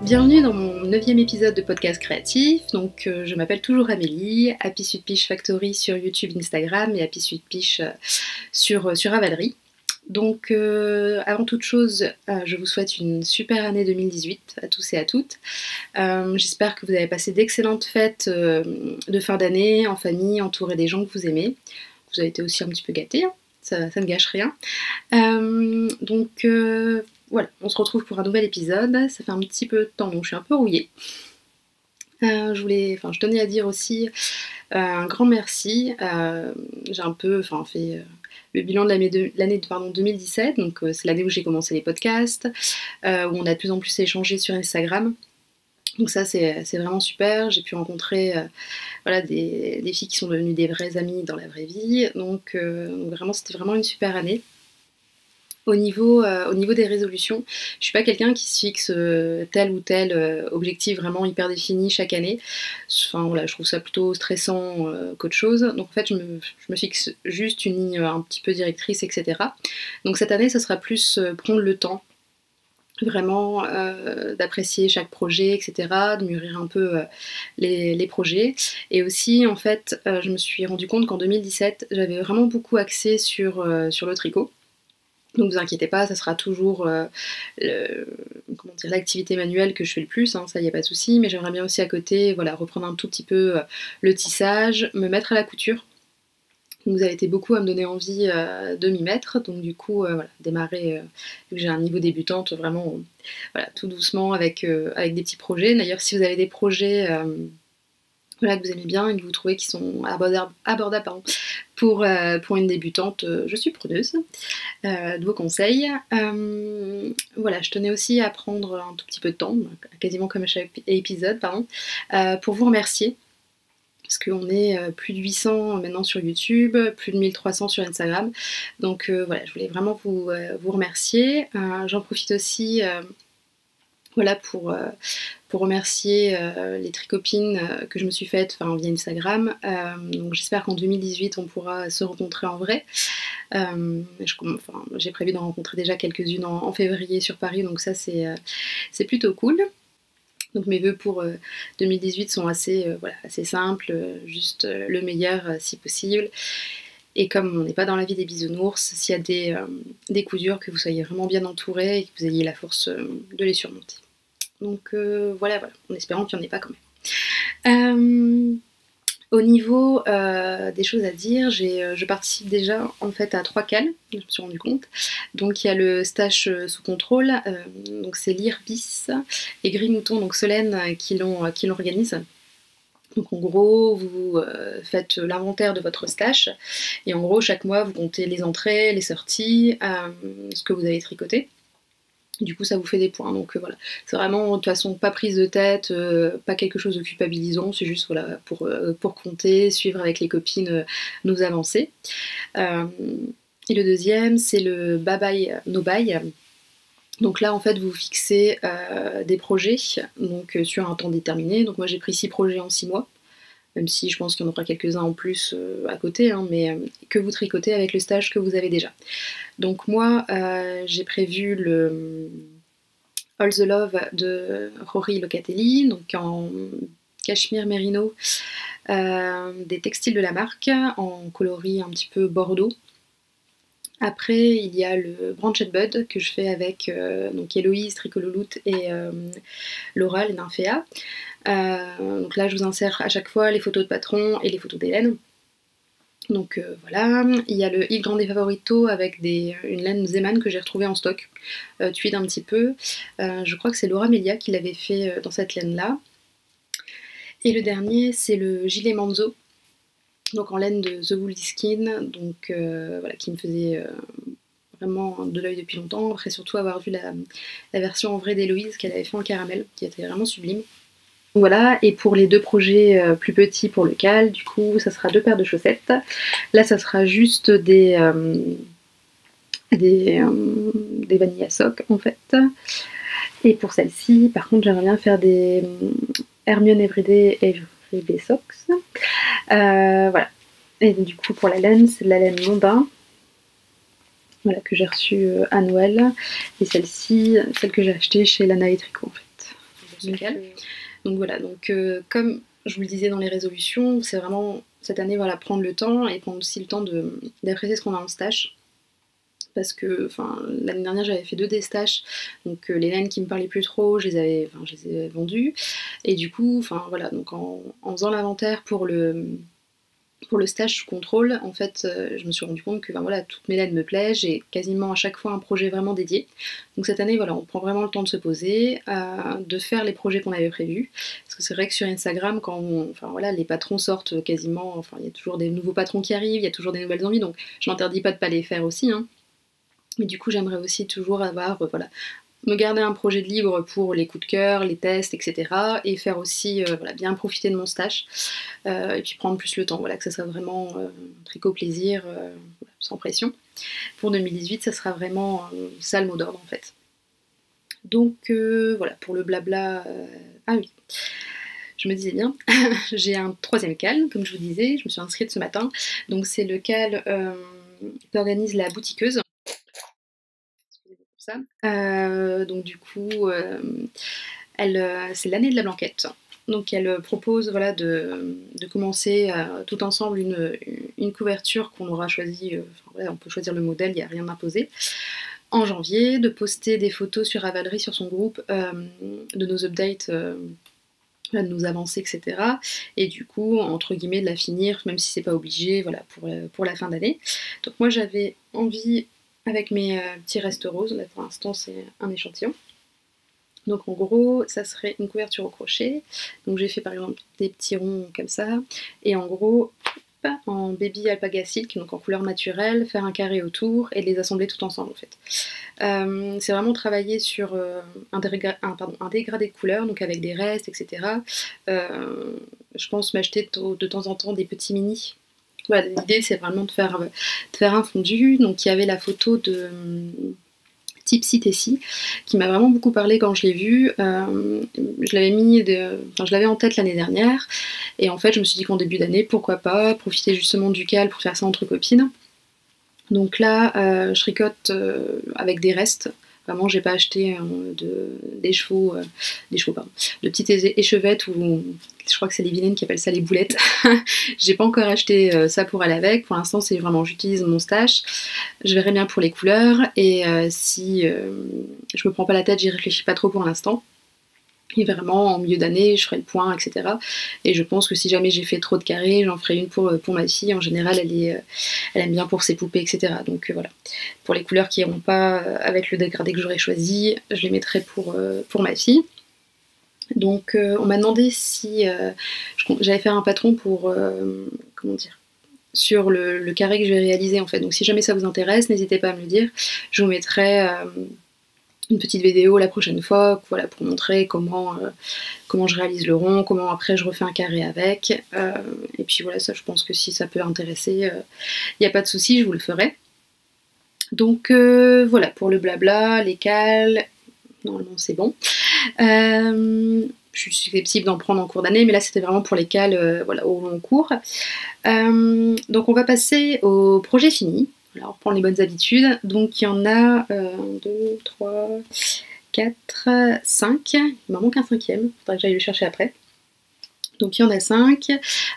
Bienvenue dans mon 9e épisode de podcast créatif. Donc je m'appelle toujours Amélie, Happy Sweet Peach Factory sur YouTube, Instagram et Happy Sweet Peach sur Avalerie. Donc avant toute chose, je vous souhaite une super année 2018 à tous et à toutes. J'espère que vous avez passé d'excellentes fêtes de fin d'année en famille, entouré des gens que vous aimez. Vous avez été aussi un petit peu gâtés, hein, ça ne gâche rien. Voilà, on se retrouve pour un nouvel épisode. Ça fait un petit peu de temps, donc je suis un peu rouillée. Je tenais à dire aussi un grand merci. J'ai un peu fait le bilan de l'année 2017, donc c'est l'année où j'ai commencé les podcasts, où on a de plus en plus échangé sur Instagram. Donc ça c'est vraiment super. J'ai pu rencontrer des filles qui sont devenues des vraies amies dans la vraie vie. Donc vraiment c'était vraiment une super année. Au niveau des résolutions, je suis pas quelqu'un qui se fixe tel ou tel objectif vraiment hyper défini chaque année. Enfin voilà, je trouve ça plutôt stressant qu'autre chose. Donc en fait, je me fixe juste une ligne un petit peu directrice, etc. Donc cette année, ça sera plus prendre le temps vraiment d'apprécier chaque projet, etc., de mûrir un peu les projets. Et aussi, en fait, je me suis rendu compte qu'en 2017, j'avais vraiment beaucoup axé sur le tricot. Donc vous inquiétez pas, ça sera toujours l'activité manuelle que je fais le plus, hein, ça y a pas de souci, mais j'aimerais bien aussi à côté reprendre un tout petit peu le tissage, me mettre à la couture. Donc vous avez été beaucoup à me donner envie de m'y mettre, donc du coup démarrer, vu que j'ai un niveau débutante, vraiment tout doucement avec des petits projets. D'ailleurs si vous avez des projets que vous aimez bien et que vous trouvez qu'ils sont abordables pour une débutante, je suis preneuse de vos conseils. Je tenais aussi à prendre un tout petit peu de temps, quasiment comme à chaque épisode, pour vous remercier. Parce qu'on est plus de 800 maintenant sur YouTube, plus de 1300 sur Instagram. Donc je voulais vraiment vous remercier. J'en profite aussi pour remercier les tricopines que je me suis faites via Instagram. Donc j'espère qu'en 2018 on pourra se rencontrer en vrai. J'ai prévu d'en rencontrer déjà quelques-unes en février sur Paris, donc ça c'est plutôt cool. Donc mes vœux pour 2018 sont assez simples, juste le meilleur si possible. Et comme on n'est pas dans la vie des bisounours, s'il y a des coups durs, que vous soyez vraiment bien entourés et que vous ayez la force de les surmonter. Donc en espérant qu'il n'y en ait pas quand même. Au niveau des choses à dire, je participe déjà en fait à 3 cals, je me suis rendu compte. Donc il y a le stage sous contrôle, donc c'est l'IRBIS et Gris Mouton, donc Solène qui l'organise. Donc en gros, vous faites l'inventaire de votre stage et en gros chaque mois vous comptez les entrées, les sorties, ce que vous avez tricoté. Du coup ça vous fait des points, donc c'est vraiment de toute façon pas prise de tête, pas quelque chose de culpabilisant, c'est juste pour compter, suivre avec les copines nos avancées. Et le deuxième c'est le Bye Bye No Bye. Donc là en fait vous fixez des projets donc, sur un temps déterminé, donc moi j'ai pris 6 projets en 6 mois, même si je pense qu'il y en aura quelques-uns en plus à côté, hein, mais que vous tricotez avec le stage que vous avez déjà. Donc moi j'ai prévu le All the Love de Rory Locatelli, donc en cachemire mérino, des textiles de la marque, en coloris un petit peu bordeaux. Après il y a le Branched Bud que je fais avec donc Héloïse Tricololoute et Laura, les Nymphéas. Donc là je vous insère à chaque fois les photos de patron et les photos d'Hélène. Donc il y a le Il Grande Favorito avec une laine Zeman que j'ai retrouvée en stock, tuile un petit peu. Je crois que c'est Laura Melia qui l'avait fait dans cette laine là. Et le dernier c'est le gilet Manzo, donc en laine de The Woolly Skin, donc qui me faisait vraiment de l'œil depuis longtemps, après surtout avoir vu la version en vrai d'Héloïse qu'elle avait fait en caramel, qui était vraiment sublime. Voilà, et pour les 2 projets plus petits pour le cal, du coup ça sera 2 paires de chaussettes. Là ça sera juste des Vanilla Sock en fait. Et pour celle-ci, par contre j'aimerais bien faire des Hermione Everyday Socks. Voilà. Et du coup pour la laine, c'est de la laine Mondin. Voilà, que j'ai reçue à Noël. Et celle-ci, celle que j'ai achetée chez Lana et Tricot en fait. ce cal. Donc voilà, donc comme je vous le disais dans les résolutions, c'est vraiment cette année, voilà, prendre le temps et prendre aussi le temps d'apprécier ce qu'on a en stash. Parce que l'année dernière j'avais fait 2 des stash, donc les laines qui me parlaient plus trop, je les ai vendues. Et du coup, voilà, donc en faisant l'inventaire pour le stage sous contrôle, en fait, je me suis rendu compte que voilà, toutes mes laines me plaisent, j'ai quasiment à chaque fois un projet vraiment dédié. Donc cette année, voilà, on prend vraiment le temps de se poser, de faire les projets qu'on avait prévus. Parce que c'est vrai que sur Instagram, quand voilà, les patrons sortent quasiment, il y a toujours des nouveaux patrons qui arrivent, il y a toujours des nouvelles envies, donc je m'interdis pas de pas les faire aussi, hein. Mais du coup, j'aimerais aussi toujours avoir, voilà, me garder un projet de libre pour les coups de cœur, les tests, etc. Et faire aussi, voilà, bien profiter de mon stage. Et puis prendre plus le temps, voilà, que ça soit vraiment tricot plaisir, voilà, sans pression. Pour 2018, ça sera vraiment ça le mot d'ordre en fait. Donc voilà, pour le blabla... Ah oui, je me disais bien, j'ai un 3e cal, comme je vous disais, je me suis inscrite ce matin. Donc c'est le cal qu'organise la boutiqueuse. Ça. Donc du coup, c'est l'année de la blanquette. Donc elle propose, voilà, de commencer tout ensemble une couverture qu'on aura choisie, voilà, on peut choisir le modèle, il n'y a rien d'imposé, en janvier, de poster des photos sur Ravelry sur son groupe de nos updates, de nos avancées, etc. Et du coup, entre guillemets, de la finir, même si c'est pas obligé, voilà, pour la fin d'année. Donc moi j'avais envie, avec mes petits restes roses, là pour l'instant c'est un échantillon. Donc en gros, ça serait une couverture au crochet. Donc j'ai fait par exemple des petits ronds comme ça. Et en gros, en baby alpaga silk, donc en couleur naturelle, faire un carré autour et les assembler tout ensemble en fait. C'est vraiment travailler sur un dégradé de couleurs, donc avec des restes, etc. Je pense m'acheter de temps en temps des petits mini. Voilà, l'idée c'est vraiment de faire un fondu. Donc il y avait la photo de Tipsy Tessie qui m'a vraiment beaucoup parlé quand je l'ai vu. Je l'avais en tête l'année dernière et en fait je me suis dit qu'en début d'année, pourquoi pas profiter justement du cal pour faire ça entre copines. Donc là je tricote avec des restes. Vraiment, j'ai pas acheté des chevaux, de petites échevettes, ou je crois que c'est les vilaines qui appellent ça les boulettes. J'ai pas encore acheté ça pour aller avec. Pour l'instant, c'est vraiment j'utilise mon stash. Je verrai bien pour les couleurs et si je me prends pas la tête, j'y réfléchis pas trop pour l'instant. Et vraiment, en milieu d'année, je ferai le point, etc. Et je pense que si jamais j'ai fait trop de carrés, j'en ferai une pour ma fille. En général, elle aime bien pour ses poupées, etc. Donc voilà. Pour les couleurs qui n'iront pas avec le dégradé que j'aurais choisi, je les mettrai pour ma fille. Donc on m'a demandé si j'allais faire un patron pour, comment dire, sur le carré que je vais réaliser en fait. Donc si jamais ça vous intéresse, n'hésitez pas à me le dire. Je vous mettrai une petite vidéo la prochaine fois, voilà, pour montrer comment je réalise le rond, comment après je refais un carré avec. Et puis voilà, ça je pense que si ça peut intéresser, il n'y a pas de souci, je vous le ferai. Donc voilà, pour le blabla, les cales, normalement c'est bon. Je suis susceptible d'en prendre en cours d'année, mais là c'était vraiment pour les cales, voilà, au long cours. Donc on va passer au projet fini. Voilà, on reprend les bonnes habitudes. Donc il y en a 1, 2, 3, 4, 5. Il m'en manque un 5e, il faudrait que j'aille le chercher après. Donc il y en a 5.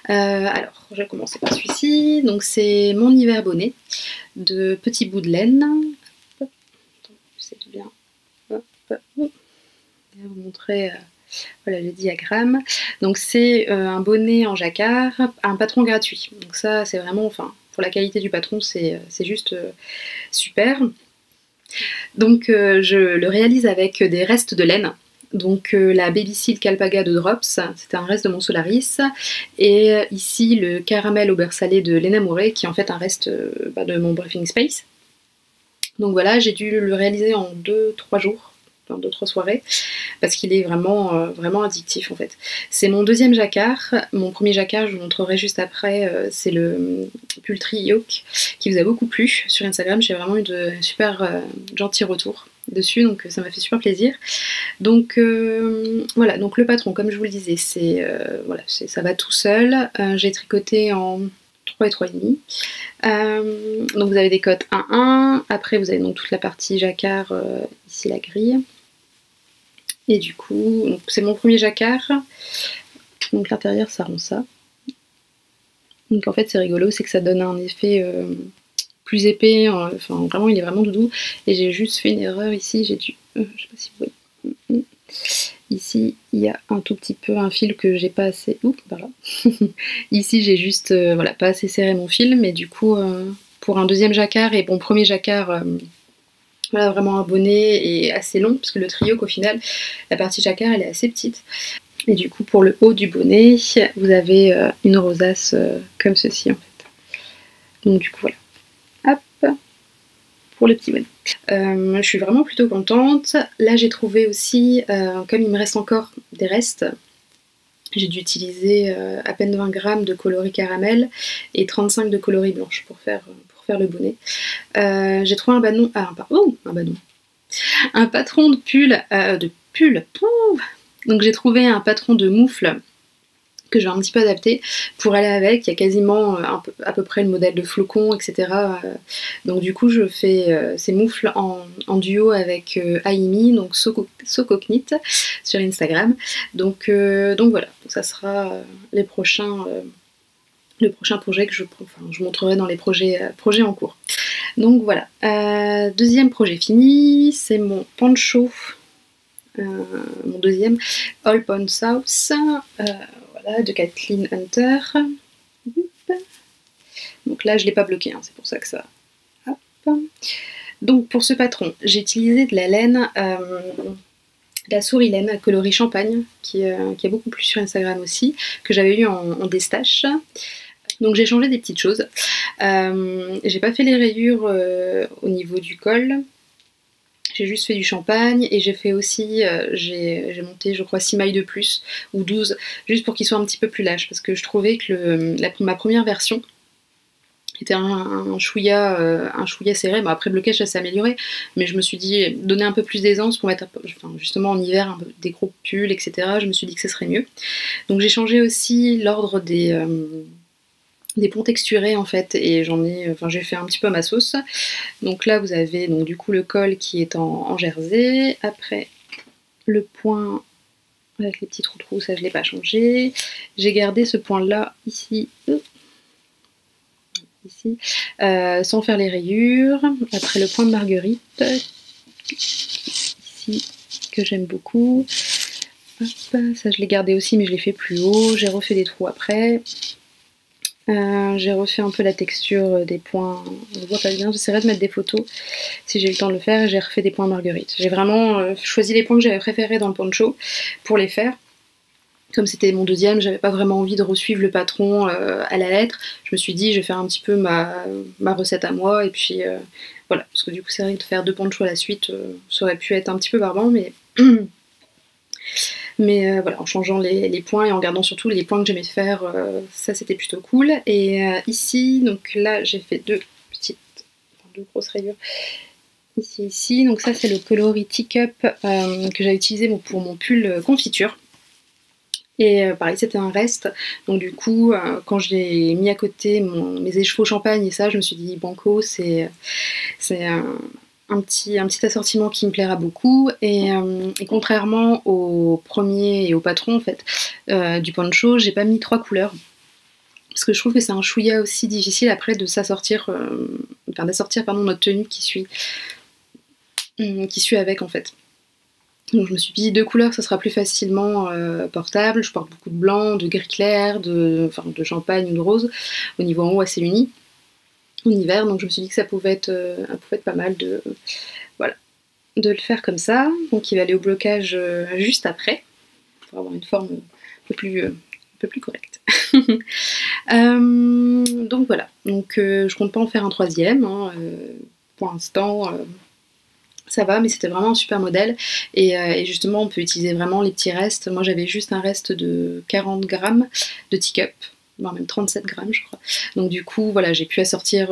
Alors je vais commencer par celui-ci. Donc c'est mon hiver bonnet de petits bouts de laine. Hop, c'est tout bien. Hop, hop. Je vais vous montrer voilà, le diagramme. Donc c'est un bonnet en jacquard, un patron gratuit. Donc ça c'est vraiment, pour la qualité du patron, c'est juste super. Donc je le réalise avec des restes de laine. Donc la Baby Silk Alpaga de Drops, c'était un reste de mon Solaris. Et ici le caramel au beurre salé de Lena Mouret, qui est en fait un reste de mon Breathing Space. Donc voilà, j'ai dû le réaliser en 2-3 jours. Enfin, 2-3 soirées, parce qu'il est vraiment, vraiment addictif en fait. C'est mon 2e jacquard. Mon premier jacquard, je vous montrerai juste après, c'est le Pultry Yoke, qui vous a beaucoup plu sur Instagram. J'ai vraiment eu de super gentils retours dessus, donc ça m'a fait super plaisir. Donc voilà, donc le patron, comme je vous le disais, voilà, ça va tout seul. J'ai tricoté en 3 et 3,5. Donc vous avez des cotes 1-1, après vous avez donc toute la partie jacquard, ici la grille. Et du coup, c'est mon premier jacquard. Donc l'intérieur ça rend ça. Donc en fait c'est rigolo, c'est que ça donne un effet plus épais, enfin vraiment il est vraiment doudou. Et j'ai juste fait une erreur ici, j'ai dû, je sais pas si vous voyez, ici il y a un tout petit peu un fil que j'ai pas assez, oups, par là. Ici j'ai juste, voilà, pas assez serré mon fil, mais du coup pour un deuxième jacquard et mon premier jacquard, voilà, vraiment un bonnet et assez long, parce que le trio qu'au final, la partie jacquard elle est assez petite. Et du coup pour le haut du bonnet, vous avez une rosace comme ceci en fait. Donc du coup voilà. Hop, pour le petit bonnet. Je suis vraiment plutôt contente. Là j'ai trouvé aussi, comme il me reste encore des restes, j'ai dû utiliser à peine 20 grammes de coloris caramel et 35 de coloris blanche pour faire le bonnet. J'ai trouvé un badon, un patron de pull, donc j'ai trouvé un patron de moufle que je vais un petit peu adapter pour aller avec. Il y a quasiment à peu près le modèle de flocon, etc. Donc du coup je fais ces moufles en duo avec Aimi, donc Sokoknit sur Instagram. Donc voilà, ça sera le prochain projet que je montrerai dans les projets en cours. Donc voilà, deuxième projet fini, c'est mon poncho, mon deuxième All Pound South, voilà, de Kathleen Hunter. Donc là je l'ai pas bloqué, hein, c'est pour ça que ça... Hop. Donc pour ce patron, j'ai utilisé de la laine, la souris laine coloris champagne, qui est beaucoup plus sur Instagram aussi, que j'avais eu en destache. Donc j'ai changé des petites choses. J'ai pas fait les rayures au niveau du col. J'ai juste fait du champagne et j'ai fait aussi, j'ai monté je crois 6 mailles de plus, ou 12, juste pour qu'il soit un petit peu plus lâche, parce que je trouvais que ma première version était un chouïa serré. Bon, après le blocage ça s'est amélioré, mais je me suis dit donner un peu plus d'aisance pour mettre, justement en hiver des gros pulls, etc. Je me suis dit que ce serait mieux. Donc j'ai changé aussi l'ordre des ponts texturés en fait, et j'ai fait un petit peu à ma sauce. Donc là vous avez donc du coup le col qui est en jersey, après le point avec les petits trous, ça je l'ai pas changé. J'ai gardé ce point là ici, sans faire les rayures. Après le point de marguerite ici que j'aime beaucoup. Hop, ça je l'ai gardé aussi mais je l'ai fait plus haut. J'ai refait des trous après. J'ai refait un peu la texture des points, on ne voit pas bien, j'essaierai de mettre des photos si j'ai eu le temps de le faire. J'ai refait des points marguerite. J'ai vraiment choisi les points que j'avais préférés dans le poncho pour les faire. Comme c'était mon deuxième, j'avais pas vraiment envie de resuivre le patron à la lettre. Je me suis dit je vais faire un petit peu ma recette à moi, et puis voilà, parce que du coup c'est vrai que de faire 2 ponchos à la suite, ça aurait pu être un petit peu barbant, mais mais voilà, en changeant les points et en gardant surtout les points que j'aimais faire, ça c'était plutôt cool. Et ici, donc là j'ai fait deux grosses rayures ici, donc ça c'est le coloris Teacup que j'avais utilisé pour mon pull confiture. Et pareil, c'était un reste, donc du coup quand je l'ai mis à côté mes écheveaux champagne et ça, je me suis dit banco, c'est un petit assortiment qui me plaira beaucoup. Et contrairement au premier et au patron en fait du poncho, j'ai pas mis 3 couleurs, parce que je trouve que c'est un chouïa aussi difficile après de d'assortir notre tenue qui suit avec en fait. Donc je me suis dit 2 couleurs ça sera plus facilement portable. Je porte beaucoup de blanc, de gris clair, de champagne ou de rose, au niveau en haut assez uni en hiver, donc je me suis dit que ça pouvait être pas mal de le faire comme ça. Donc il va aller au blocage juste après, pour avoir une forme un peu plus correcte. Donc voilà, donc je compte pas en faire un troisième, hein, pour l'instant ça va, mais c'était vraiment un super modèle. Et justement on peut utiliser vraiment les petits restes. Moi j'avais juste un reste de 40 grammes de Teacup, même 37 grammes je crois. Donc du coup voilà, j'ai pu adapter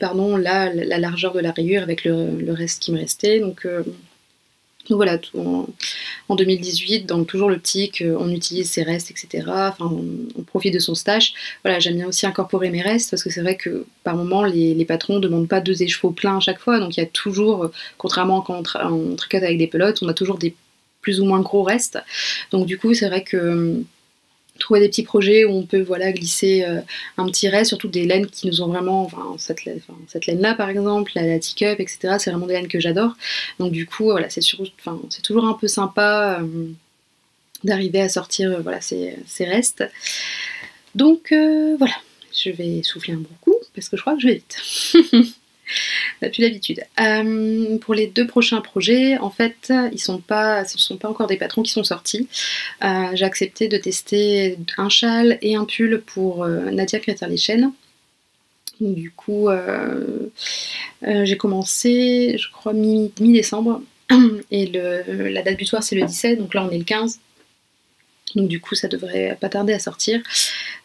la largeur de la rayure avec le reste qui me restait. Donc voilà, en 2018, dans toujours l'optique, on utilise ses restes, etc. Enfin, on profite de son stash. Voilà, j'aime bien aussi incorporer mes restes, parce que c'est vrai que par moment, les patrons ne demandent pas 2 écheveaux pleins à chaque fois. Donc il y a toujours, contrairement quand on tricote avec des pelotes, on a toujours des plus ou moins gros restes. Donc du coup c'est vrai que trouver des petits projets où on peut voilà, glisser un petit reste, surtout des laines qui nous ont vraiment, cette laine-là par exemple, la teacup, etc. C'est vraiment des laines que j'adore. Donc du coup, voilà, c'est toujours un peu sympa d'arriver à sortir voilà, ces restes. Donc voilà, je vais souffler un bon coup parce que je crois que je vais vite. On n'a plus l'habitude. Pour les 2 prochains projets, en fait, ce ne sont pas encore des patrons qui sont sortis. J'ai accepté de tester un châle et un pull pour Nadia Créateur-les-Chênes. Du coup, j'ai commencé, je crois, mi-décembre. Et la date butoir, c'est le 17, donc là on est le 15. Donc du coup, ça devrait pas tarder à sortir.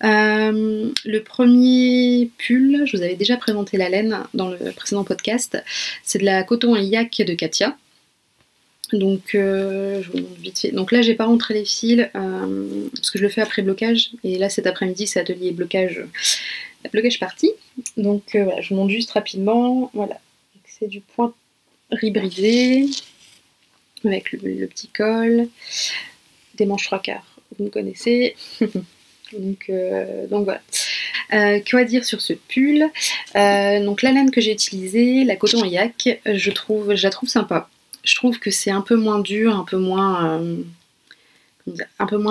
Le premier pull, je vous avais déjà présenté la laine dans le précédent podcast. C'est de la coton et yak de Katia. Donc je vous montre vite fait. Donc là, j'ai pas rentré les fils parce que je le fais après blocage. Et là, cet après-midi, c'est atelier blocage partie. Donc voilà, je vous montre juste rapidement. Voilà, c'est du point riz brisé avec le petit col, des manches 3/4. Vous me connaissez. donc voilà. Quoi dire sur ce pull? Donc la laine que j'ai utilisée, la coton yak, je la trouve sympa. Je trouve que c'est un peu moins dur, un peu moins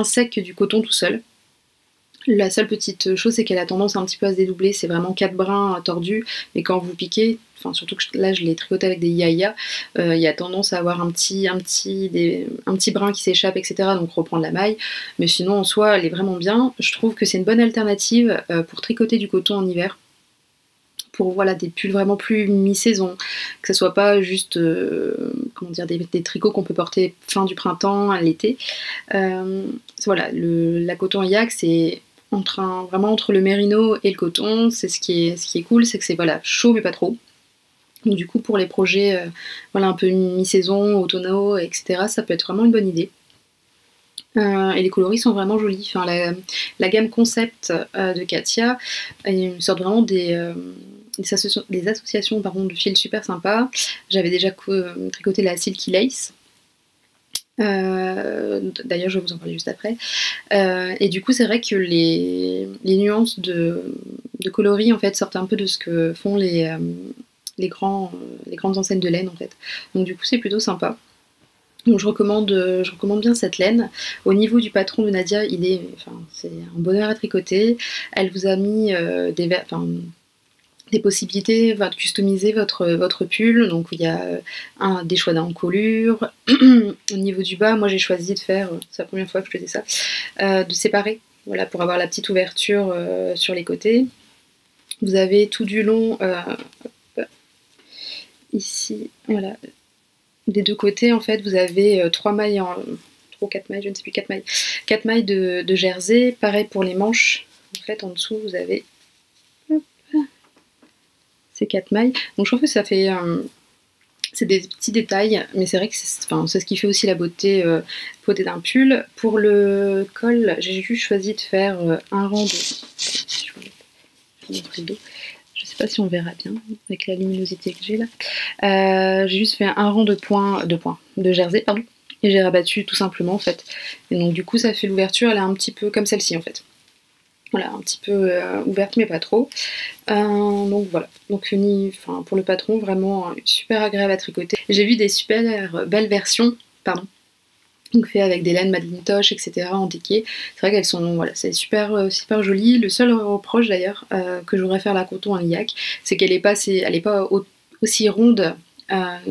sec que du coton tout seul. La seule petite chose, c'est qu'elle a tendance un petit peu à se dédoubler. C'est vraiment 4 brins tordus, mais quand vous piquez, enfin surtout que là je l'ai tricoté avec des ya-ya, il y a tendance à avoir un petit brin qui s'échappe, etc. Donc reprendre la maille. Mais sinon en soi, elle est vraiment bien. Je trouve que c'est une bonne alternative pour tricoter du coton en hiver. Pour voilà, des pulls vraiment plus mi-saison, que ce soit pas juste des tricots qu'on peut porter fin du printemps à l'été. Voilà, la coton yak, c'est vraiment entre le mérino et le coton. C'est ce qui est cool, c'est que c'est voilà, chaud mais pas trop. Donc du coup pour les projets voilà, un peu mi-saison, automnaux, etc., ça peut être vraiment une bonne idée. Et les coloris sont vraiment jolis. Enfin, la gamme concept de Katia, ils sortent vraiment des associations de fils super sympas. J'avais déjà tricoté la Silky Lace. D'ailleurs je vais vous en parler juste après. Et du coup c'est vrai que les nuances de coloris en fait sortent un peu de ce que font les grandes enseignes de laine en fait. Donc du coup c'est plutôt sympa. Donc je recommande bien cette laine. Au niveau du patron de Nadia, c'est un bonheur à tricoter. Elle vous a mis des possibilités de customiser votre pull. Donc il y a des choix d'encolure. Au niveau du bas, moi j'ai choisi de faire, c'est la première fois que je faisais ça, de séparer, voilà, pour avoir la petite ouverture sur les côtés. Vous avez tout du long, ici, voilà, des 2 côtés en fait, vous avez 3 mailles, 3 ou 4 mailles, je ne sais plus, 4 mailles. 4 mailles de jersey, pareil pour les manches. En fait, en dessous, vous avez ces 4 mailles. Donc je trouve que ça fait... c'est des petits détails, mais c'est vrai que c'est ce qui fait aussi la beauté d'un pull. Pour le col, j'ai juste choisi de faire un rang de... Je sais pas si on verra bien avec la luminosité que j'ai là. J'ai juste fait un rang de jersey, pardon, et j'ai rabattu tout simplement en fait. Et donc du coup ça fait l'ouverture, elle est un petit peu comme celle-ci en fait. Voilà, un petit peu ouverte mais pas trop. Donc voilà, donc pour le patron, vraiment super agréable à tricoter. J'ai vu des super belles versions, pardon, donc fait avec des laines Madelinetosh, etc. en déqué. C'est vrai qu'elles sont, voilà, c'est super joli. Le seul reproche d'ailleurs que je voudrais faire la coton en yak, c'est qu'elle n'est pas aussi ronde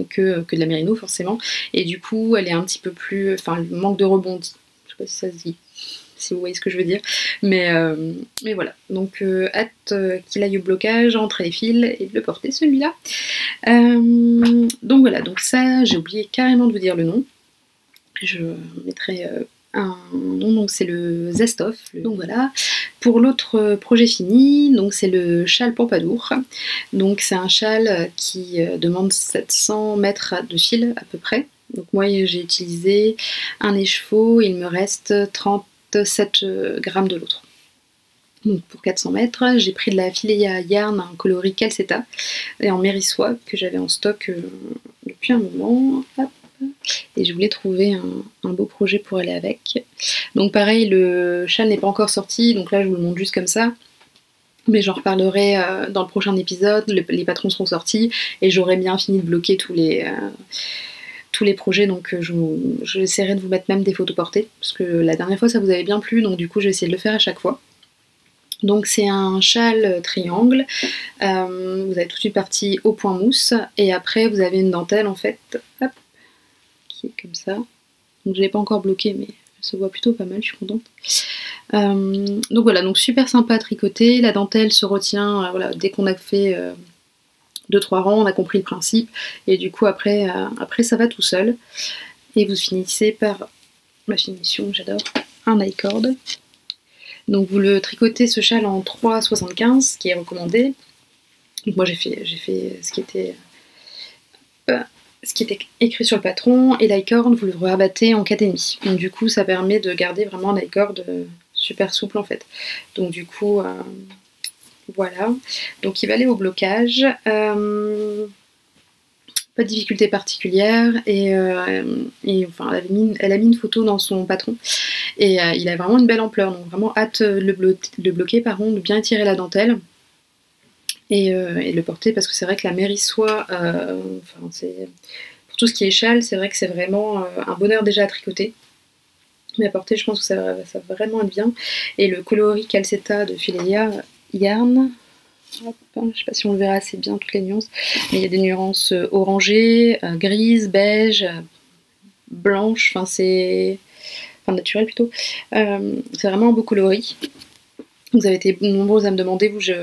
que de la mérino forcément, et du coup elle est un petit peu plus, enfin le manque de rebondi. Je sais pas si ça se dit, si vous voyez ce que je veux dire, mais voilà, donc hâte qu'il aille au blocage, rentrer les fils et de le porter celui-là. Donc voilà, donc ça j'ai oublié carrément de vous dire le nom. Je mettrai un nom, donc c'est le Zestoff. Donc voilà. Pour l'autre projet fini, donc c'est le châle Pompadour. Donc c'est un châle qui demande 700 mètres de fil à peu près. Donc moi j'ai utilisé un écheveau, il me reste 37 grammes de l'autre. Donc pour 400 mètres, j'ai pris de la Fileia Yarn en coloris Calceta et en Mérissoie que j'avais en stock depuis un moment. Hop. et je voulais trouver un beau projet pour aller avec. Donc pareil, le châle n'est pas encore sorti, donc là je vous le montre juste comme ça. Mais j'en reparlerai dans le prochain épisode, les patrons seront sortis et j'aurai bien fini de bloquer tous les projets, donc j'essaierai de vous mettre même des photos portées, parce que la dernière fois ça vous avait bien plu, donc du coup j'ai essayé de le faire à chaque fois. Donc c'est un châle triangle, vous avez toute une partie au point mousse, et après vous avez une dentelle en fait, hop, qui est comme ça. Donc je ne l'ai pas encore bloqué, mais elle se voit plutôt pas mal, je suis contente. Donc voilà, donc super sympa à tricoter, la dentelle se retient voilà, dès qu'on a fait 2-3 rangs, on a compris le principe, et du coup après ça va tout seul. Et vous finissez par ma finition, j'adore, un I-cord. Donc vous le tricotez ce châle en 3,75, ce qui est recommandé. Donc moi j'ai fait ce qui était écrit sur le patron, et l'i-cord vous le rabattez en 4,5. Donc du coup ça permet de garder vraiment un i-cord super souple en fait. Donc du coup voilà, donc il va aller au blocage, pas de difficulté particulière, et enfin elle a mis une photo dans son patron, et il a vraiment une belle ampleur, donc vraiment hâte de le bloquer, par contre de bien étirer la dentelle et de le porter, parce que c'est vrai que la mérissoie, enfin pour tout ce qui est châle, c'est vrai que c'est vraiment un bonheur déjà à tricoter. Mais à porter, je pense que ça va vraiment être bien. Et le coloris Calcetta de Fileia Yarn, hop, je sais pas si on le verra assez bien toutes les nuances, mais il y a des nuances orangées, grises, beige, blanches, enfin c'est... enfin naturel plutôt. C'est vraiment un beau coloris. Vous avez été nombreux à me demander où je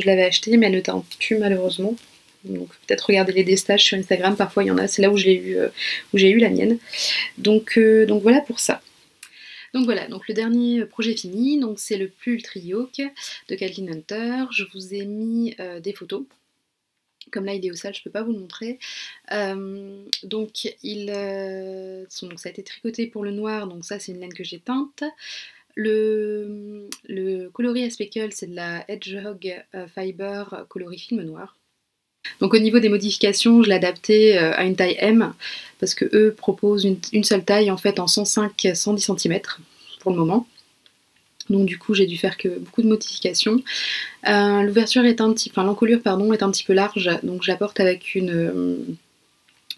l'avais acheté, mais elle ne tente plus malheureusement. Donc peut-être regarder les déstages sur Instagram, parfois il y en a, c'est là où j'ai eu la mienne. Donc voilà pour ça. Donc voilà, donc le dernier projet fini, donc c'est le pull Trioke de Kathleen Hunter. Je vous ai mis des photos. Comme là il est au sale, je ne peux pas vous le montrer. Donc ça a été tricoté pour le noir, donc ça c'est une laine que j'ai teinte. Le coloris à speckle, c'est de la Hedgehog Fiber coloris film noir. Donc au niveau des modifications, je l'ai adapté à une taille M, parce que eux proposent une seule taille en fait en 105-110 cm pour le moment. Donc du coup j'ai dû faire que beaucoup de modifications. L'ouverture est l'encolure pardon est un petit peu large, donc je la porte avec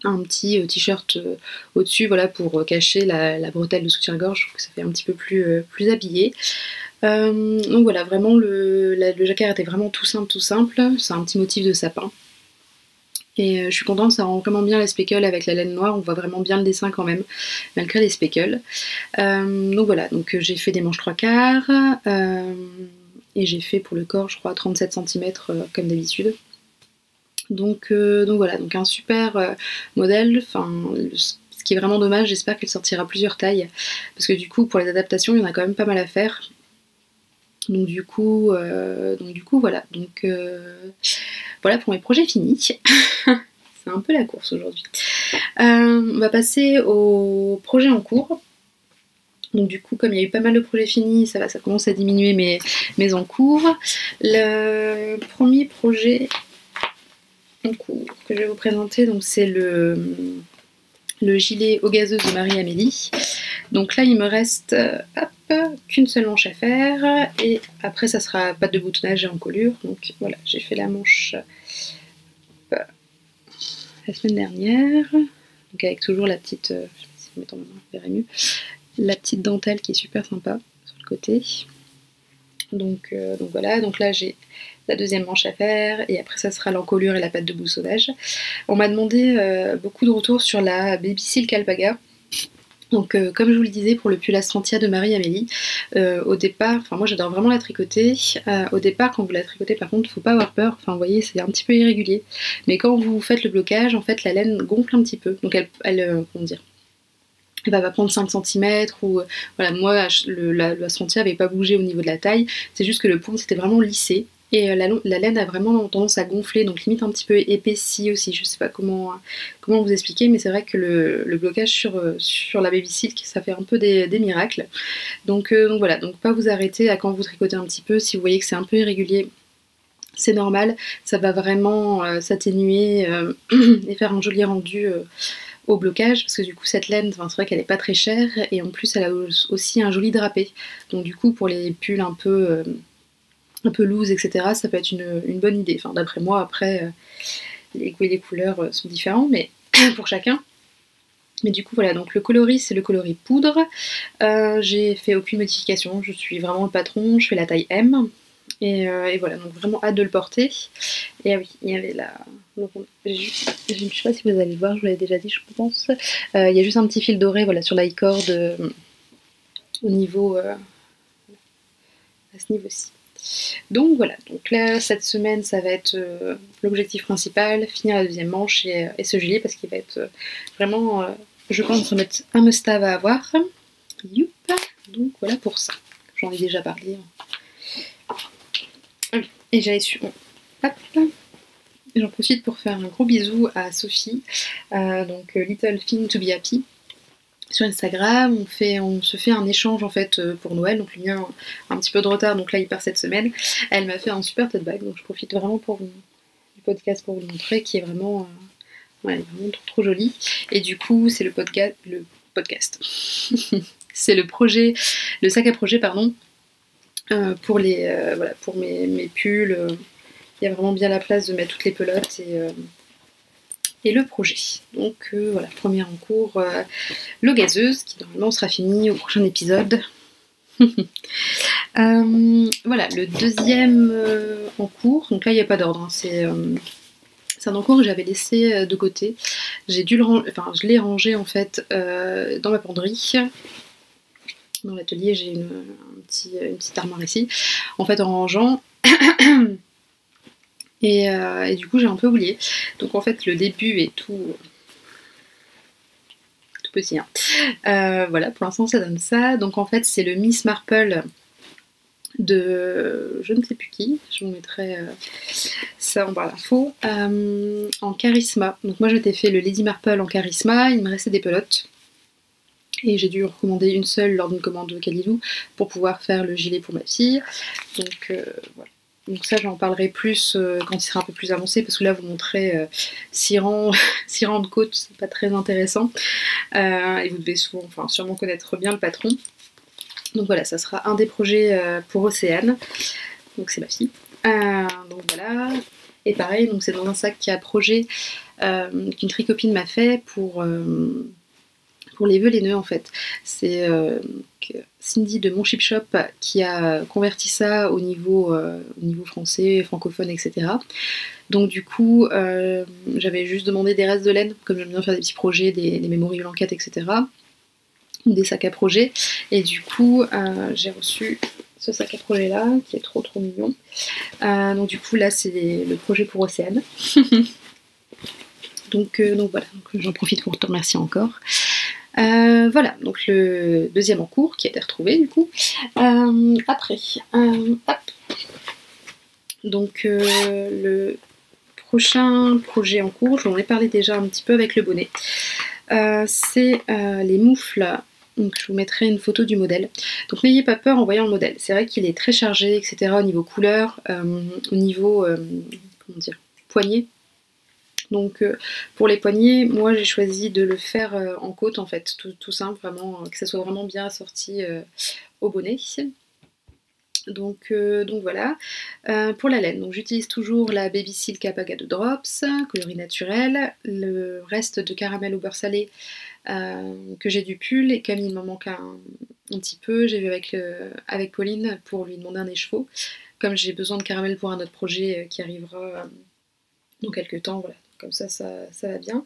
un petit t-shirt au-dessus, voilà, pour cacher la bretelle de soutien-gorge. Je trouve que ça fait un petit peu plus habillé. Donc voilà, vraiment le jacquard était vraiment tout simple, c'est un petit motif de sapin. Et je suis contente, ça rend vraiment bien les speckles avec la laine noire, on voit vraiment bien le dessin quand même, malgré les speckles. Donc voilà, donc j'ai fait des manches 3/4, et j'ai fait pour le corps, je crois, 37 cm comme d'habitude. Donc voilà, donc un super modèle, ce qui est vraiment dommage, j'espère qu'elle sortira plusieurs tailles, parce que du coup pour les adaptations il y en a quand même pas mal à faire. Donc du coup voilà, donc voilà pour mes projets finis. C'est un peu la course aujourd'hui. On va passer aux projets en cours. Donc du coup, comme il y a eu pas mal de projets finis, ça commence à diminuer mes en cours. Le premier projet en cours que je vais vous présenter, donc c'est le gilet eau gazeuse de Marie-Amélie. Donc là, il me reste qu'une seule manche à faire, et après ça sera pas de boutonnage et encolure. Donc voilà, j'ai fait la manche la semaine dernière, donc avec toujours la petite, je sais pas si vous mettez en main, vous verrez mieux, la petite dentelle qui est super sympa sur le côté. Donc voilà, donc là j'ai la deuxième manche à faire, et après ça sera l'encolure et la patte de boue sauvage. On m'a demandé beaucoup de retours sur la Baby Silk Alpaga. Donc comme je vous le disais pour le pull Astrantia de Marie-Amélie, au départ, moi j'adore vraiment la tricoter. Au départ, quand vous la tricotez par contre, faut pas avoir peur, vous voyez c'est un petit peu irrégulier. Mais quand vous faites le blocage, en fait la laine gonfle un petit peu, donc elle comment dire, elle va prendre 5 cm, ou voilà, moi l'Astrantia avait pas bougé au niveau de la taille, c'est juste que le point c'était vraiment lissé. Et la laine a vraiment tendance à gonfler, donc limite un petit peu épaissie aussi. Je sais pas comment vous expliquer, mais c'est vrai que le blocage sur la Baby Silk, ça fait un peu des miracles. Donc voilà, donc pas vous arrêter à quand vous tricotez un petit peu. Si vous voyez que c'est un peu irrégulier, c'est normal, ça va vraiment s'atténuer et faire un joli rendu au blocage, parce que du coup cette laine, c'est vrai qu'elle est pas très chère, et en plus elle a aussi un joli drapé. Donc du coup pour les pulls un peu loose, etc., ça peut être une bonne idée. Enfin d'après moi, après les goûts et les couleurs sont différents, mais pour chacun. Mais du coup voilà, donc le coloris c'est le coloris poudre. J'ai fait aucune modification, je suis vraiment le patron, je fais la taille M. Et voilà, donc vraiment hâte de le porter. Et ah oui, il y avait la... Donc, je ne sais pas si vous allez le voir, je vous l'avais déjà dit, je pense. Il y a juste un petit fil doré, voilà, sur la corde au niveau... à ce niveau-ci. Donc voilà, donc là, cette semaine, ça va être l'objectif principal, finir la deuxième manche et ce gilet, parce qu'il va être vraiment, je pense, un must-have à avoir. Youp. Donc voilà pour ça. J'en ai déjà parlé. Et j'avais su... Hop. J'en profite pour faire un gros bisou à Sophie, donc Little Thing to be Happy, sur Instagram. On se fait un échange en fait pour Noël, donc le mien a un petit peu de retard, donc là il part cette semaine. Elle m'a fait un super tote bag, donc je profite vraiment du podcast pour vous le montrer, qui est vraiment, ouais, vraiment trop joli. Et du coup c'est le podcast. C'est le projet, le sac à projet pardon, pour voilà, pour mes pulls. Il y a vraiment bien la place de mettre toutes les pelotes et le projet. Donc voilà, première en cours, l'eau gazeuse, qui normalement sera finie au prochain épisode. Voilà, le deuxième en cours, donc là il n'y a pas d'ordre, hein, c'est un encours que j'avais laissé de côté. J'ai dû le ranger, enfin je l'ai rangé en fait dans ma penderie. Dans l'atelier, j'ai une petite armoire ici. En fait, en rangeant, et du coup, j'ai un peu oublié. Donc, en fait, le début est tout petit. Hein. Voilà, pour l'instant, ça donne ça. Donc, en fait, c'est le Miss Marple de je ne sais plus qui. Je vous mettrai ça en barre d'infos. En Charisma. Donc, moi, je t'ai fait le Lady Marple en Charisma. Il me restait des pelotes. Et j'ai dû en recommander une seule lors d'une commande de Kalilou pour pouvoir faire le gilet pour ma fille. Donc voilà. Donc ça j'en parlerai plus quand il sera un peu plus avancé, parce que là vous montrez 6 rangs, 6 rangs de côtes, c'est pas très intéressant. Et vous devez sûrement connaître bien le patron. Donc voilà, ça sera un des projets pour Océane. Donc c'est ma fille. Donc voilà. Et pareil, donc c'est dans un sac qui a projet qu'une tricopine m'a fait pour les vœux, les nœuds en fait. C'est Cindy de Mon Chip Shop qui a converti ça au niveau français, francophone, etc. Donc du coup, j'avais juste demandé des restes de laine, comme j'aime bien faire des petits projets, des mémories blanquettes, etc. Des sacs à projet. Et du coup, j'ai reçu ce sac à projet là, qui est trop mignon. Donc du coup, là, c'est le projet pour Océane. donc voilà, j'en profite pour te remercier encore. Voilà, donc le deuxième en cours qui a été retrouvé du coup. Après, hop. Donc le prochain projet en cours, je vous en ai parlé déjà un petit peu avec le bonnet. C'est les moufles. Donc je vous mettrai une photo du modèle. Donc n'ayez pas peur en voyant le modèle. C'est vrai qu'il est très chargé, etc. au niveau couleur, au niveau comment dire, poignet. Donc pour les poignets, moi j'ai choisi de le faire en côte en fait, tout simple, vraiment, que ça soit vraiment bien assorti au bonnet. Donc voilà. Pour la laine, donc j'utilise toujours la Baby Silk Alpaga de Drops, coloris naturel, le reste de caramel au beurre salé que j'ai du pull, et comme il m'en manque un petit peu, j'ai vu avec Pauline pour lui demander un écheveau. Comme j'ai besoin de caramel pour un autre projet qui arrivera dans quelques temps, voilà. Comme ça va bien.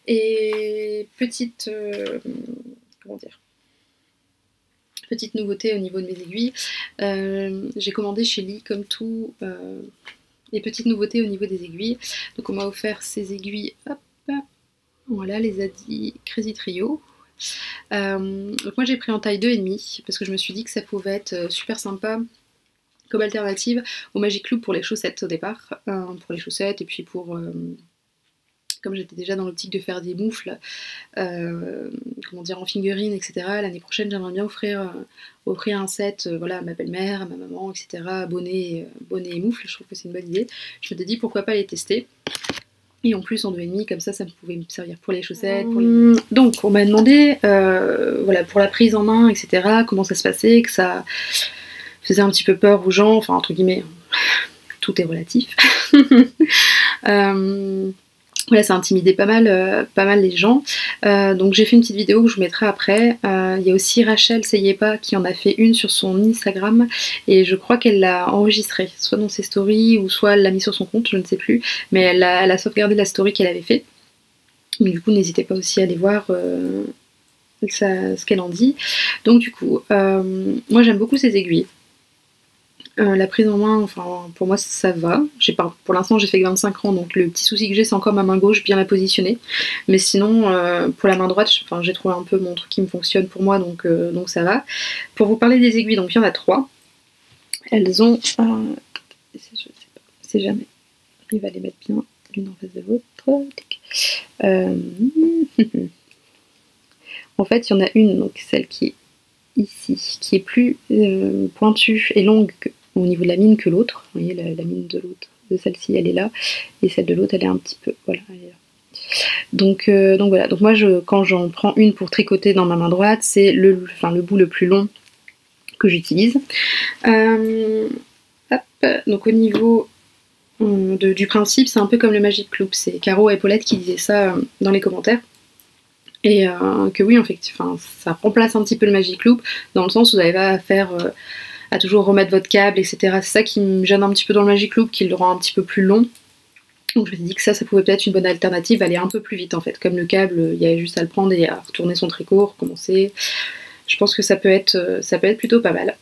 Et petite nouveauté au niveau de mes aiguilles, j'ai commandé chez Lee, comme tout, les petites nouveautés au niveau des aiguilles. Donc on m'a offert ces aiguilles, hop, voilà, les Adi Crazy Trio. Donc moi j'ai pris en taille 2,5 parce que je me suis dit que ça pouvait être super sympa comme alternative au Magic Loop pour les chaussettes au départ, pour les chaussettes, et puis pour comme j'étais déjà dans l'optique de faire des moufles, comment dire, en figurine, etc. L'année prochaine, j'aimerais bien offrir un set, voilà, à ma belle-mère, à ma maman, etc. Bonnet et moufles. Je trouve que c'est une bonne idée. Je m'étais dit pourquoi pas les tester. Et en plus en 2,5, comme ça me pouvait me servir pour les chaussettes. Donc on m'a demandé voilà, pour la prise en main, etc., comment ça se passait, que ça faisait un petit peu peur aux gens, enfin entre guillemets, tout est relatif. Voilà, ça intimidait pas mal les gens. Donc j'ai fait une petite vidéo que je vous mettrai après. Il y a aussi Rachel Seyepa qui en a fait une sur son Instagram et je crois qu'elle l'a enregistrée, soit dans ses stories ou soit elle l'a mis sur son compte, je ne sais plus. Mais elle a sauvegardé la story qu'elle avait fait. Mais du coup, n'hésitez pas aussi à aller voir ce qu'elle en dit. Donc du coup, moi j'aime beaucoup ces aiguilles. La prise en main, enfin pour moi ça va. Pour l'instant j'ai fait que 25 ans, donc le petit souci que j'ai c'est encore ma main gauche, bien la positionner. Mais sinon pour la main droite, j'ai trouvé un peu mon truc qui me fonctionne pour moi, donc ça va. Pour vous parler des aiguilles, donc il y en a 3. Elles ont, je sais pas, si jamais j'arrive à les mettre bien l'une en face de l'autre. En fait il y en a une, donc celle qui est ici, qui est plus pointue et longue au niveau de la mine que l'autre. Vous voyez la mine de celle-ci elle est là, et celle de l'autre elle est un petit peu, voilà, elle est là. Donc voilà, donc moi quand j'en prends une pour tricoter dans ma main droite, c'est le bout le plus long que j'utilise. Donc au niveau du principe, c'est un peu comme le Magic Loop, c'est Caro et Paulette qui disaient ça dans les commentaires. Et que oui, en fait, ça remplace un petit peu le Magic Loop, dans le sens où vous n'avez pas à faire, à toujours remettre votre câble, etc. C'est ça qui me gêne un petit peu dans le Magic Loop, qui le rend un petit peu plus long. Donc je me suis dit que ça pouvait peut-être une bonne alternative, aller un peu plus vite en fait. Comme le câble, il y avait juste à le prendre et à retourner son tricot, recommencer. Je pense que ça peut être plutôt pas mal.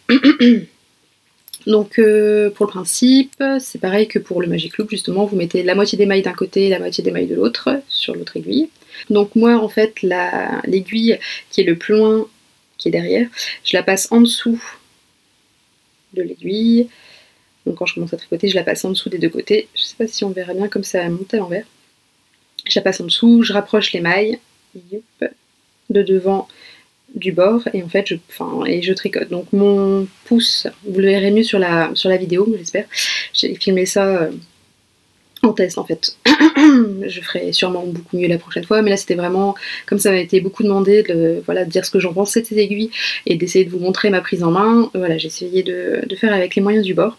Donc pour le principe, c'est pareil que pour le Magic Loop, justement, vous mettez la moitié des mailles d'un côté et la moitié des mailles de l'autre sur l'autre aiguille. Donc moi en fait l'aiguille qui est le plus loin, qui est derrière, je la passe en dessous de l'aiguille. Donc quand je commence à tricoter, je la passe en dessous des deux côtés. Je sais pas si on verra bien comme ça monte à l'envers. Je la passe en dessous, je rapproche les mailles de devant du bord et en fait je tricote. Donc mon pouce, vous le verrez mieux sur la vidéo, j'espère. J'ai filmé ça en test en fait. Je ferai sûrement beaucoup mieux la prochaine fois, mais là c'était vraiment, comme ça m'a été beaucoup demandé, de dire ce que j'en pensais de ces aiguilles et d'essayer de vous montrer ma prise en main. Voilà, j'ai essayé de faire avec les moyens du bord.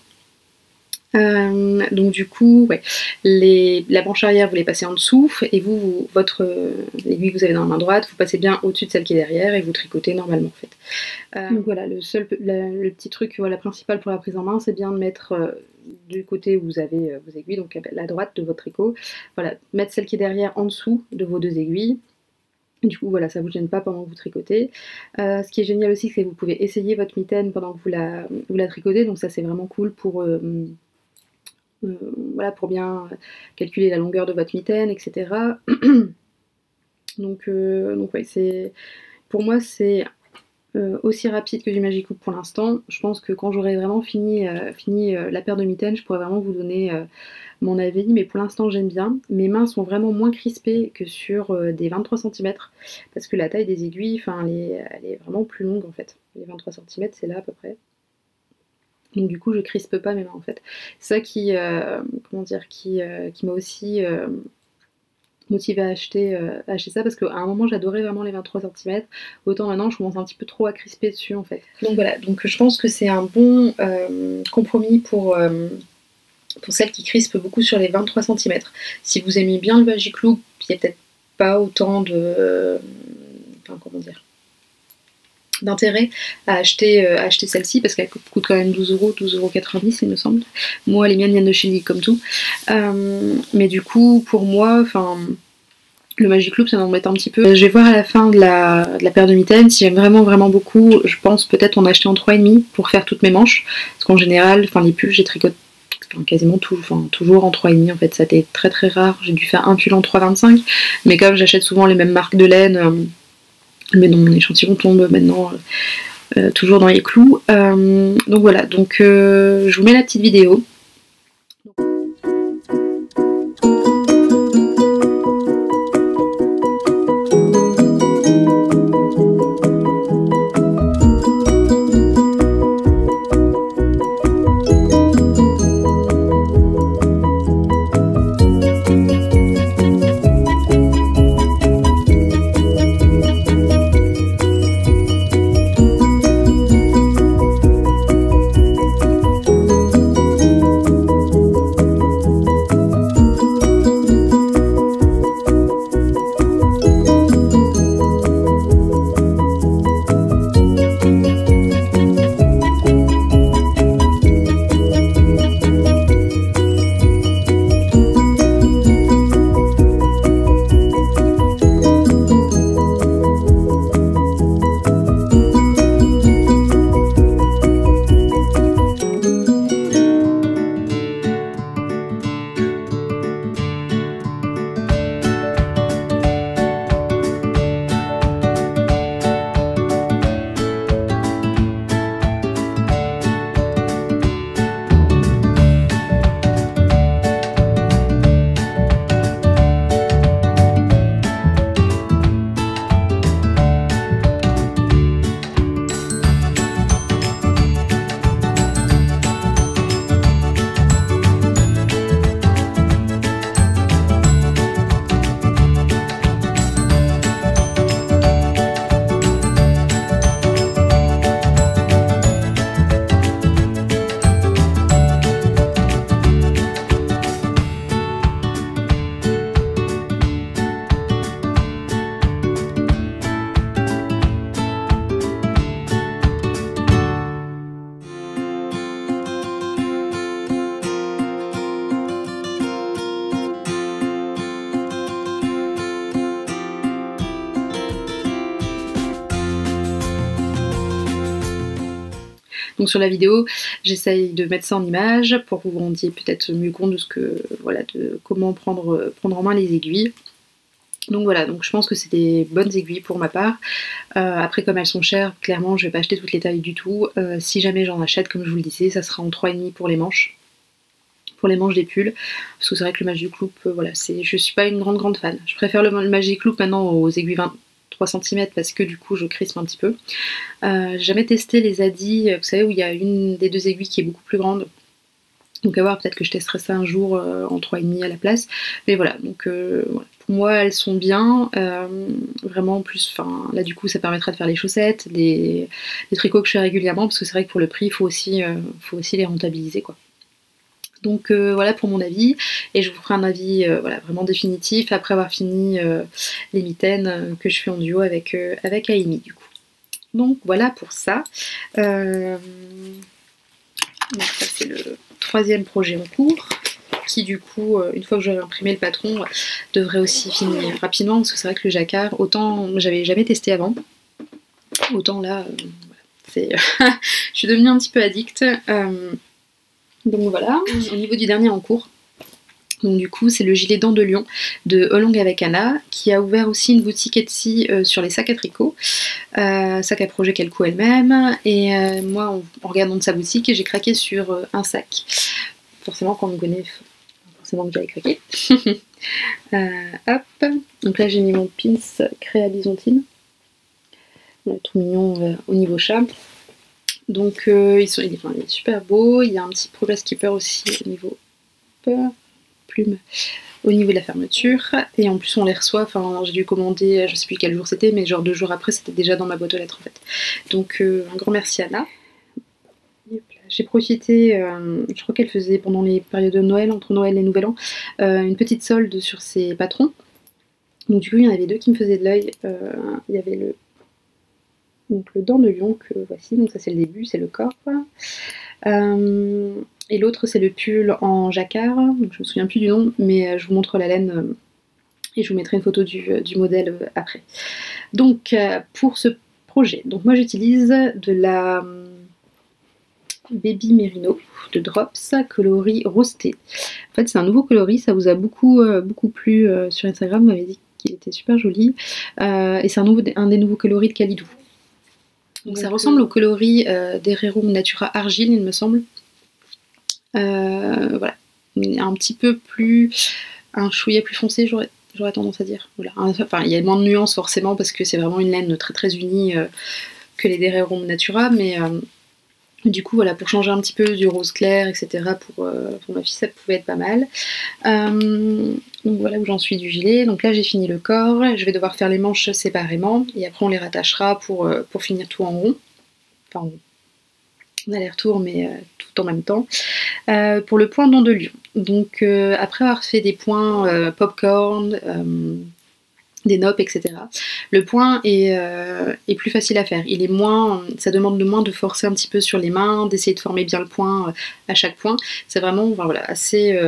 Donc du coup, ouais, la branche arrière vous les passez en dessous et l'aiguille que vous avez dans la main droite, vous passez bien au-dessus de celle qui est derrière et vous tricotez normalement en fait. Donc voilà, le petit truc principal pour la prise en main, c'est bien de mettre du côté où vous avez vos aiguilles, donc à la droite de votre tricot, voilà, mettre celle qui est derrière en dessous de vos deux aiguilles. Du coup voilà, ça ne vous gêne pas pendant que vous tricotez. Ce qui est génial aussi, c'est que vous pouvez essayer votre mitaine pendant que vous la tricotez, donc ça c'est vraiment cool pour pour bien calculer la longueur de votre mitaine, etc. donc ouais, pour moi c'est aussi rapide que du Magic Loop pour l'instant. Je pense que quand j'aurai vraiment fini la paire de mitaines, je pourrai vraiment vous donner mon avis, mais pour l'instant j'aime bien. Mes mains sont vraiment moins crispées que sur des 23 cm, parce que la taille des aiguilles, elle est vraiment plus longue en fait. Les 23 cm c'est là à peu près. Donc du coup je crispe pas mes mains en fait. C'est ça qui m'a aussi motivée à acheter ça, parce qu'à un moment j'adorais vraiment les 23 cm, autant maintenant je commence un petit peu trop à crisper dessus en fait. Donc voilà, donc je pense que c'est un bon compromis pour celles qui crispent beaucoup sur les 23 cm. Si vous aimez bien le Magic Loop, il n'y a peut-être pas autant de... d'intérêt à acheter celle-ci, parce qu'elle coûte quand même 12,90 € il me semble. Moi les miennes viennent de chez Lidl comme tout. Mais du coup pour moi, le Magic Loop ça m'embête un petit peu. Je vais voir à la fin de la paire de mitaines si j'aime vraiment beaucoup. Je pense peut-être en acheter en 3,5 pour faire toutes mes manches, parce qu'en général les pulls j'ai tricoté quasiment toujours en 3,5 en fait. Ça a été très très rare, j'ai dû faire un pull en 3,25, mais comme j'achète souvent les mêmes marques de laine, mais non, mon échantillon tombe maintenant toujours dans les clous. Donc voilà, je vous mets la petite vidéo. Donc sur la vidéo, j'essaye de mettre ça en image pour que vous vous rendiez peut-être mieux compte de de comment prendre en main les aiguilles. Donc voilà, donc je pense que c'est des bonnes aiguilles pour ma part. Après, comme elles sont chères, clairement je vais pas acheter toutes les tailles du tout. Si jamais j'en achète, comme je vous le disais, ça sera en 3,5 pour les manches. Pour les manches des pulls, parce que c'est vrai que le Magic Loop, voilà, je suis pas une grande fan. Je préfère le Magic Loop maintenant aux aiguilles 23 cm parce que du coup je crispe un petit peu. J'ai jamais testé les Addi, vous savez, où il y a une des deux aiguilles qui est beaucoup plus grande. Donc à voir, peut-être que je testerai ça un jour en 3,5 à la place. Mais voilà, donc voilà. Pour moi elles sont bien, vraiment en plus, là du coup ça permettra de faire les chaussettes, les tricots que je fais régulièrement, parce que c'est vrai que pour le prix il faut aussi les rentabiliser quoi. Donc voilà pour mon avis, et je vous ferai un avis voilà, vraiment définitif après avoir fini les mitaines que je fais en duo avec Amy du coup. Donc voilà pour ça. Donc ça c'est le 3e projet en cours, qui du coup, une fois que j'aurai imprimé le patron, devrait aussi finir rapidement, parce que c'est vrai que le jacquard, autant j'avais jamais testé avant, autant là, voilà, je suis devenue un petit peu addict. Donc voilà, au niveau du dernier en cours, donc du coup c'est le gilet dents de lion de Olong avec Anna, qui a ouvert aussi une boutique Etsy sur les sacs à tricot, sac à projet qu'elle coud elle-même, et moi en regardant de sa boutique j'ai craqué sur un sac. Forcément quand on me connaît, forcément que j'avais craqué. Hop, donc là j'ai mis mon pins Créa Byzantine, tout mignon au niveau chat. Donc il est super beau, il y a un petit Progress Keeper aussi au niveau plume, au niveau de la fermeture, et en plus on les reçoit, j'ai dû commander, je sais plus quel jour c'était, mais genre 2 jours après c'était déjà dans ma boîte aux lettres en fait. Donc un grand merci Anna. J'ai profité, je crois qu'elle faisait pendant les périodes de Noël, entre Noël et Nouvel An, une petite solde sur ses patrons. Donc du coup il y en avait 2 qui me faisaient de l'œil, il y avait le dent de lion que voici, donc ça c'est le début, c'est le corps. Et l'autre c'est le pull en jacquard, donc je me souviens plus du nom, mais je vous montre la laine et je vous mettrai une photo du modèle après. Donc pour ce projet, donc moi j'utilise de la Baby Merino de Drops coloris rosté. En fait c'est un nouveau coloris, ça vous a beaucoup plu sur Instagram, vous m'avez dit qu'il était super joli, et c'est un des nouveaux coloris de Kalidou. Donc ça ressemble au coloris d'Herrerum Natura Argile, il me semble. Voilà, un petit peu plus, un chouïa plus foncé, j'aurais tendance à dire. Voilà. Enfin, il y a moins de nuances forcément parce que c'est vraiment une laine très unie que les d'Herrerum Natura, mais du coup voilà, pour changer un petit peu du rose clair, etc. pour ma fille ça pouvait être pas mal. Donc voilà où j'en suis du gilet. Donc là j'ai fini le corps, je vais devoir faire les manches séparément et après on les rattachera pour finir tout en rond. Enfin en aller-retour mais tout en même temps. Pour le point dent de lion. Donc après avoir fait des points popcorn, des noppes, etc. Le point est plus facile à faire. Ça demande moins de forcer un petit peu sur les mains, d'essayer de former bien le point à chaque point. C'est vraiment voilà, assez...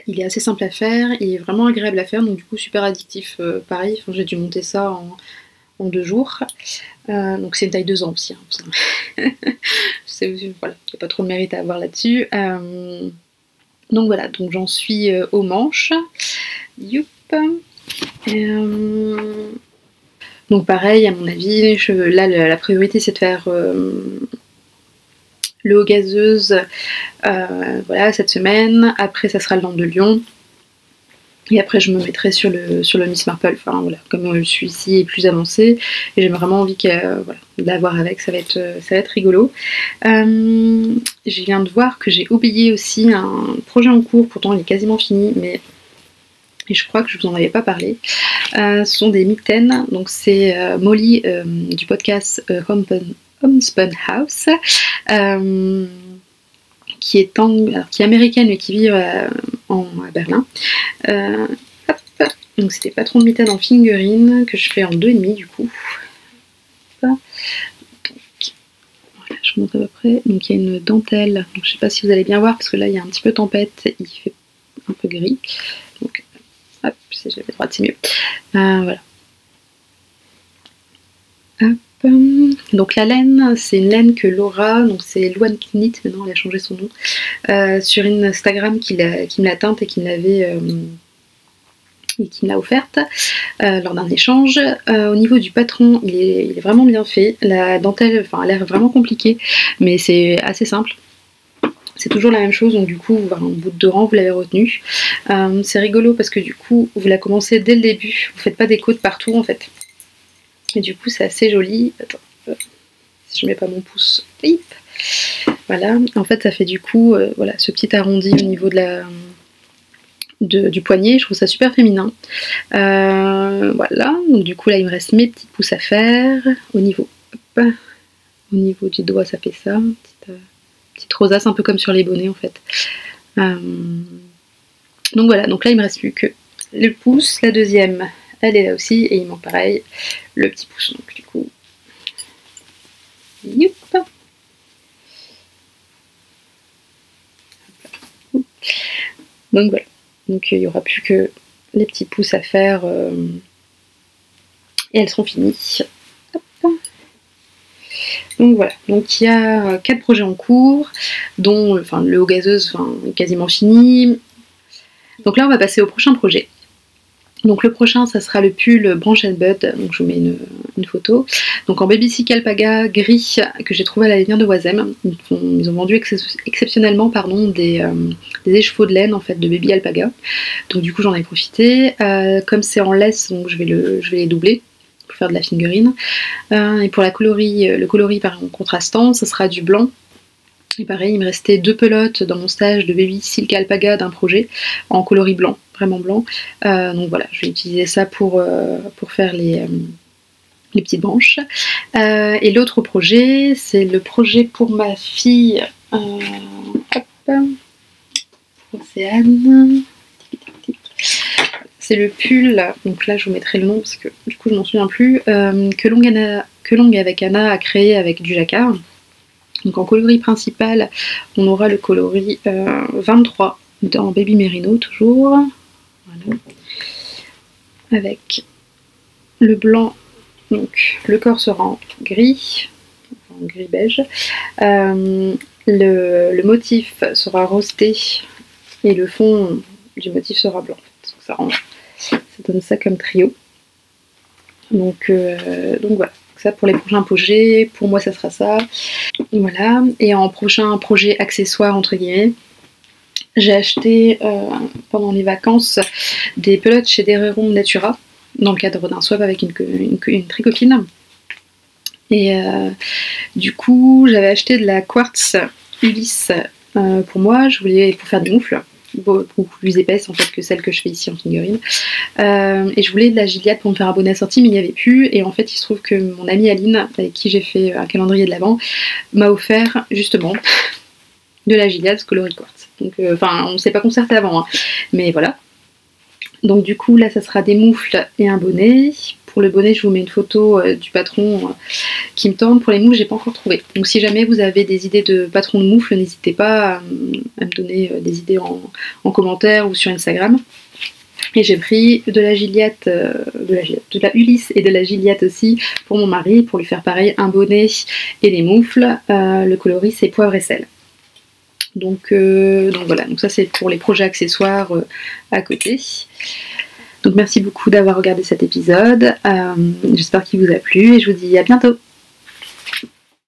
il est assez simple à faire, il est vraiment agréable à faire, donc du coup super addictif. Pareil, j'ai dû monter ça en 2 jours. Donc c'est une taille 2 ans aussi. Hein, voilà, il n'y a pas trop de mérite à avoir là-dessus. Donc voilà, donc j'en suis aux manches. Youp. Donc pareil, à mon avis, là la priorité c'est de faire le haut gazeuse voilà, cette semaine. Après ça sera le dent de lion. Et après je me mettrai sur le Miss Marple, enfin voilà, comme celui-ci est plus avancé, et j'ai vraiment envie voilà, de l'avoir avec, ça va être rigolo. Je viens de voir que j'ai oublié aussi un projet en cours, pourtant il est quasiment fini, mais et je crois que je vous en avais pas parlé. Ce sont des mitaines, donc c'est Molly du podcast Homespun House, qui est américaine mais qui vit à Berlin. Hop. Donc c'est des patrons de mitaines en fingering que je fais en 2,5 du coup. Donc, voilà, je vous montre à peu près. Donc il y a une dentelle, donc je sais pas si vous allez bien voir parce que là il y a un petit peu tempête, il fait un peu gris. Donc hop, si j'avais droite c'est mieux. Voilà. Hop. Donc la laine, c'est une laine que Laura, donc c'est Luan Knit, maintenant elle a changé son nom, sur Instagram qui me l'a teinte et qui me l'a offerte lors d'un échange. Au niveau du patron, il est vraiment bien fait. La dentelle, enfin, elle a l'air vraiment compliquée, mais c'est assez simple. C'est toujours la même chose, donc du coup, au bout de 2 rangs, vous l'avez retenu. C'est rigolo parce que du coup, vous la commencez dès le début. Vous faites pas des côtes partout en fait. Et du coup, c'est assez joli. Attends, si je mets pas mon pouce. Hip. Voilà. En fait, ça fait du coup, voilà, ce petit arrondi au niveau du poignet. Je trouve ça super féminin. Voilà. Donc du coup, là, il me reste mes petites pousses à faire. Au niveau du doigt, ça fait ça. Petite rosace, un peu comme sur les bonnets en fait. Donc voilà. Donc là, il me reste plus que le pouce. La deuxième, elle est là aussi, et il manque pareil le petit pouce. Donc du coup, youp. Donc voilà. Donc il n'y aura plus que les petits pouces à faire et elles seront finies. Hop. Donc voilà. Donc il y a 4 projets en cours, dont le haut gazeuse est quasiment fini. Donc là, on va passer au prochain projet. Donc le prochain, ça sera le pull Branch and Bud, donc je vous mets une photo. Donc en Baby Silk Alpaga gris que j'ai trouvé à la lanière de Oisem. Ils ont vendu exceptionnellement des écheveaux de laine en fait de Baby Alpaga. Donc du coup j'en ai profité. Comme c'est en laisse, donc je vais les doubler pour faire de la figurine. Et pour le coloris par contrastant, ça sera du blanc. Et pareil, il me restait 2 pelotes dans mon stage de Baby Silk Alpaga d'un projet en coloris blanc, vraiment blanc. Donc voilà, je vais utiliser ça pour faire les petites branches. Et l'autre projet, c'est le projet pour ma fille, Océane. C'est le pull, donc là je vous mettrai le nom parce que du coup je m'en souviens plus, que Longue avec Anna a créé avec du jacquard. Donc en coloris principal, on aura le coloris 23 dans Baby Merino toujours. Voilà. Avec le blanc, donc le corps sera en gris, en gris beige. Le motif sera rosé et le fond du motif sera blanc. Donc ça donne ça comme trio. Donc voilà. Ça pour les prochains projets, pour moi ça sera ça. Voilà, et en prochain projet accessoire entre guillemets, j'ai acheté pendant les vacances des pelotes chez Dererum Natura dans le cadre d'un swap avec une très copine. Et du coup j'avais acheté de la quartz Ulysse pour moi, je voulais pour faire des moufles. Beaucoup plus épaisse en fait que celle que je fais ici en figurine, et je voulais de la Gilliatt pour me faire un bonnet assorti mais il n'y avait plus, et en fait il se trouve que mon amie Aline avec qui j'ai fait un calendrier de l'Avent m'a offert justement de la Gilliatt coloris quartz. Donc on ne s'est pas concerté avant, hein, mais voilà. Donc du coup là ça sera des moufles et un bonnet. Pour le bonnet je vous mets une photo du patron qui me tente. Pour les moufles j'ai pas encore trouvé. Donc si jamais vous avez des idées de patron de moufles, n'hésitez pas à me donner des idées en commentaire ou sur Instagram. Et j'ai pris de la Gilliatt, de la Ulysse et de la Gilliatt aussi pour mon mari, pour lui faire pareil un bonnet et des moufles. Le coloris c'est poivre et sel. Donc voilà, donc ça c'est pour les projets accessoires à côté. Donc merci beaucoup d'avoir regardé cet épisode, j'espère qu'il vous a plu et je vous dis à bientôt.